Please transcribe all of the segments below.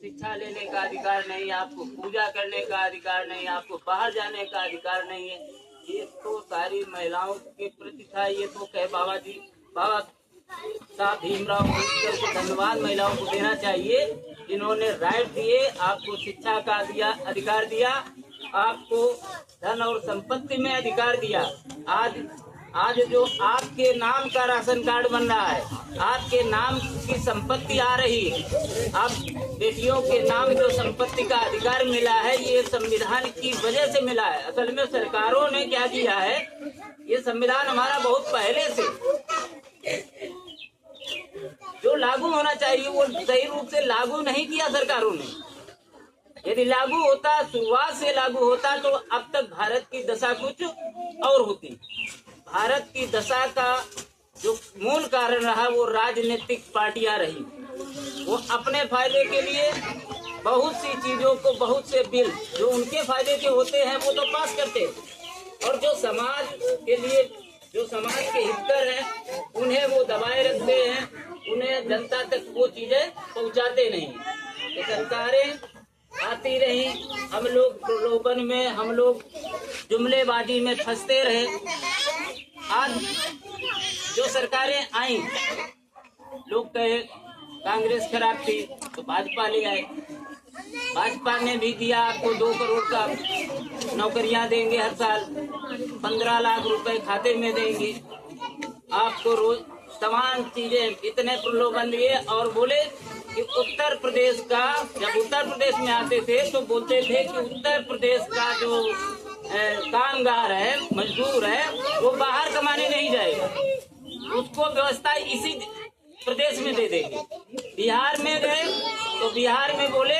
शिक्षा लेने का अधिकार नहीं, आपको पूजा करने का अधिकार नहीं, आपको बाहर जाने का अधिकार नहीं है। ये तो सारी महिलाओं के प्रति था। ये तो कहे बाबा साहब भीमराव अम्बेडकर को धन्यवाद महिलाओं को देना चाहिए, जिन्होंने राइट दिए, आपको शिक्षा का अधिकार दिया, आपको धन और संपत्ति में अधिकार दिया। आज जो आपके नाम का राशन कार्ड बन रहा है, आपके नाम की संपत्ति आ रही है, आप बेटियों के नाम जो संपत्ति का अधिकार मिला है, ये संविधान की वजह से मिला है। असल में सरकारों ने क्या किया है, ये संविधान हमारा बहुत पहले से जो लागू होना चाहिए वो सही रूप से लागू नहीं किया सरकारों ने। यदि लागू होता, शुरुआत से लागू होता, तो अब तक भारत की दशा कुछ और होती। भारत की दशा का जो मूल कारण रहा वो राजनीतिक पार्टियां रही। वो अपने फायदे के लिए बहुत सी चीजों को, बहुत से बिल जो उनके फायदे के होते हैं वो तो पास करते, और जो समाज के लिए, जो समाज के हितकर हैं, उन्हें वो दबाए रखते हैं, उन्हें जनता तक वो चीजें पहुंचाते नहीं। तो सरकारें आती रही, हम लोग प्रलोभन में, हम लोग जुमलेबाजी में फंसते रहे। आज जो सरकारें आई, लोग कहे कांग्रेस खराब थी तो भाजपा ले आए। भाजपा ने भी दिया, आपको 2 करोड़ का नौकरियां देंगे हर साल, 15 लाख रुपए खाते में देंगे, आपको रोज तमाम चीजें, इतने प्रलोभन दिए। और बोले कि उत्तर प्रदेश का, जब उत्तर प्रदेश में आते थे तो बोलते थे कि उत्तर प्रदेश का जो कामगार है, मजदूर है, वो बाहर कमाने नहीं जाएगा, उसको व्यवस्था इसी प्रदेश में दे देंगे। बिहार में गए तो बिहार में बोले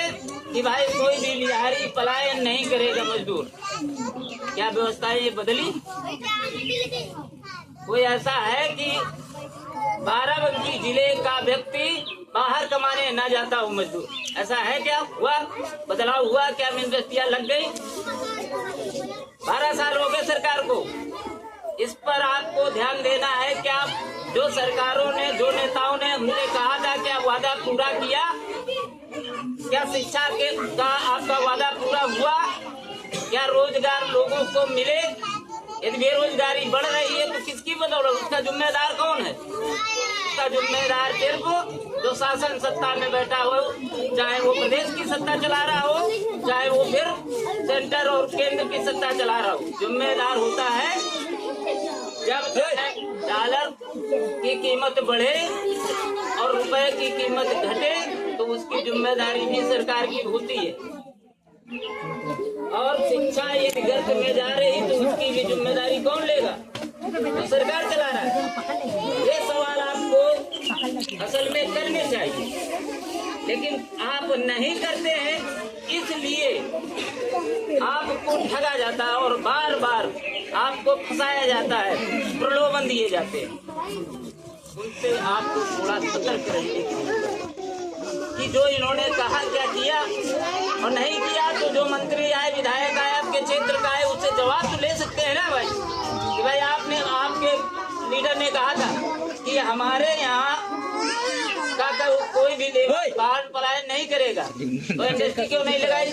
कि भाई कोई भी बिहारी पलायन नहीं करेगा मजदूर। क्या व्यवस्था ये बदली? कोई ऐसा है कि बाराबंकी जिले का व्यक्ति बाहर कमाने न जाता हो मजदूर? ऐसा है क्या? हुआ बदलाव हुआ क्या? यूनिवर्सिटियां लग गई? 12 साल हो गए सरकार को। इस पर आपको ध्यान देना है। क्या जो सरकारों ने, जो नेताओं ने हमने कहा था, क्या वादा पूरा किया? क्या शिक्षा के का आपका वादा पूरा हुआ? क्या रोजगार लोगों को मिले? यदि बेरोजगारी बढ़ रही है तो किसकी बदौलत? उसका जिम्मेदार कौन है? उसका जिम्मेदार सिर्फ जो शासन सत्ता में बैठा हो, चाहे वो प्रदेश की सत्ता चला रहा हो, चाहे वो फिर सेंटर और केंद्र की सत्ता चला रहा हो। जिम्मेदार होता है जब डॉलर की कीमत बढ़े और रुपए की कीमत घटे, तो उसकी जिम्मेदारी भी सरकार की होती है। और शिक्षा यदि गर्त में जा रही तो उसकी भी जिम्मेदारी कौन लेगा? तो सरकार चला रहा है। ये सवाल आपको असल में करने चाहिए, लेकिन आप नहीं करते हैं, इसलिए आपको ठगा जाता है और बार बार आपको फंसाया जाता है, प्रलोभन दिए जाते हैं। उनसे आपको थोड़ा सतर्क रहने कि जो इन्होंने कहा क्या किया और नहीं किया। तो जो मंत्री आए, विधायक आए, आपके क्षेत्र का आए, उससे जवाब तो ले सकते हैं ना भाई, कि भाई आपने, आपके लीडर ने कहा था कि हमारे यहाँ का कोई भी बाहर पलायन नहीं करेगा, तो इंडस्ट्री क्यों नहीं लगाई?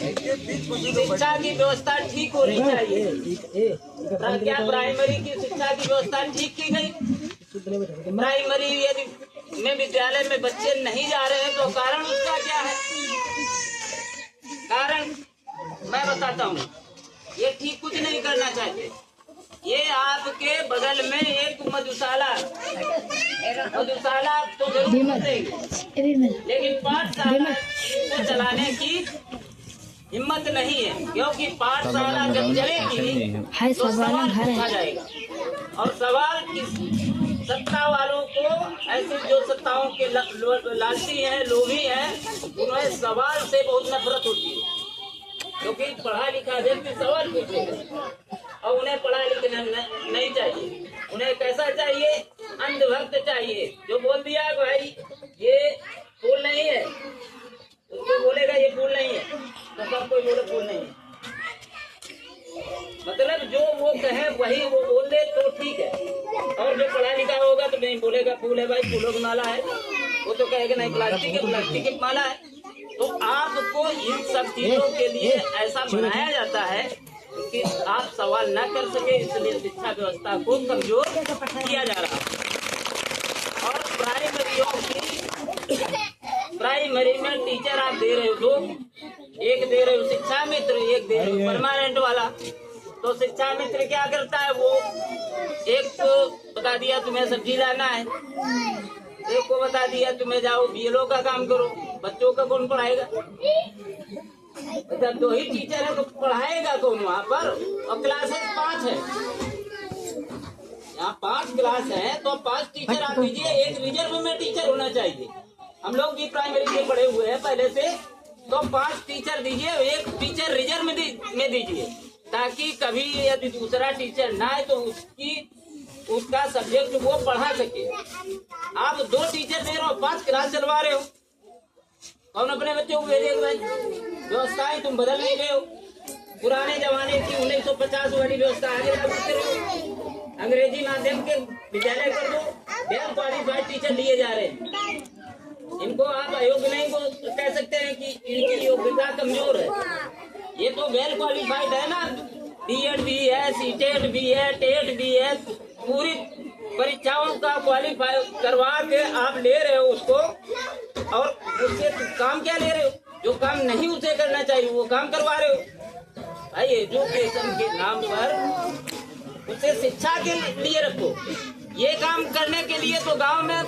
शिक्षा की व्यवस्था ठीक होनी चाहिए। क्या प्राइमरी की शिक्षा की व्यवस्था ठीक की गई? प्राइमरी यदि में विद्यालय में बच्चे नहीं जा रहे हैं तो कारण उसका क्या है? कारण मैं बताता हूँ। ये ठीक कुछ नहीं करना चाहते। ये आपके बगल में एक मधुशाला तो जरूर देंगे, लेकिन पाठशाला को चलाने की हिम्मत नहीं है, क्योंकि पाठशाला जब चलेगी तो सवाल पूछा जाएगा। और सवाल किस सत्ता वालों को, ऐसे जो सत्ताओं के लालची हैं, लोभी हैं, उन्हें सवाल से बहुत नफरत होती है, क्योंकि पढ़ा लिखा व्यक्ति सवाल पूछेगा और उन्हें पढ़ा लिखना नहीं चाहिए। उन्हें कैसा चाहिए? अंधभक्त चाहिए, जो बोल दिया भाई ये फूल नहीं है, उसको बोलेगा ये फूल नहीं है, तो सब कोई बोले फूल नहीं है। मतलब जो वो कहे वही वो बोल दे तो ठीक है, और जो पढ़ा लिखा होगा तो नहीं बोलेगा फूल है भाई, फूलों की माला है, वो तो कहेगा नहीं प्लास्टिक है, प्लास्टिक की माला है। तो आपको इन सब चीजों के लिए ऐसा बनाया जाता है कि आप सवाल न कर सके, इसलिए शिक्षा व्यवस्था को कमजोर किया जा रहा है। और प्राइमरी में टीचर आप दे रहे हो दो, एक दे रहे हो शिक्षा मित्र, एक दे रहे हो परमानेंट वाला। तो शिक्षा मित्र क्या करता है, वो एक को बता दिया तुम्हें सब्जी लाना है, एक को बता दिया तुम्हें जाओ बीएलओ का काम करो। बच्चों का कौन पढ़ाएगा? जब 2 ही टीचर है तो पढ़ाएगा कौन वहाँ पर? और क्लासेस 5 है, यहाँ 5 क्लास है, तो 5 टीचर आप दीजिए। एक रिजर्व में टीचर होना चाहिए। हम लोग भी प्राइमरी में पढ़े हुए हैं पहले से, तो 5 टीचर दीजिए, एक टीचर रिजर्व में दीजिए, ताकि कभी यदि दूसरा टीचर ना आए तो उसका सब्जेक्ट वो पढ़ा सके। आप 2 टीचर दे रहे हो, 5 क्लास चलवा रहे हो, कौन अपने बच्चों को भेजेगा भाई? व्यवस्थाएं तुम बदल नहीं रहे हो। पुराने जमाने की 1950 वाली व्यवस्था आगे बढ़ते रहो। अंग्रेजी माध्यम के विद्यालय कर दो, वेल क्वालिफाइड टीचर लिए जा रहे हैं। इनको आप अयोग्य नहीं को कह सकते हैं कि इनकी योग्यता कमजोर है। ये तो वेल क्वालिफाइड है ना, बीएड भी है, सीटेट भी है, टेट भी है, पूरी परीक्षाओं का क्वालिफाई करवा के आप ले रहे हो उसको, और उससे काम क्या ले रहे हो? जो काम नहीं उसे करना चाहिए वो काम करवा रहे हो। भाई एजुकेशन के नाम पर उसे शिक्षा के लिए रखो। ये काम करने के लिए तो गांव में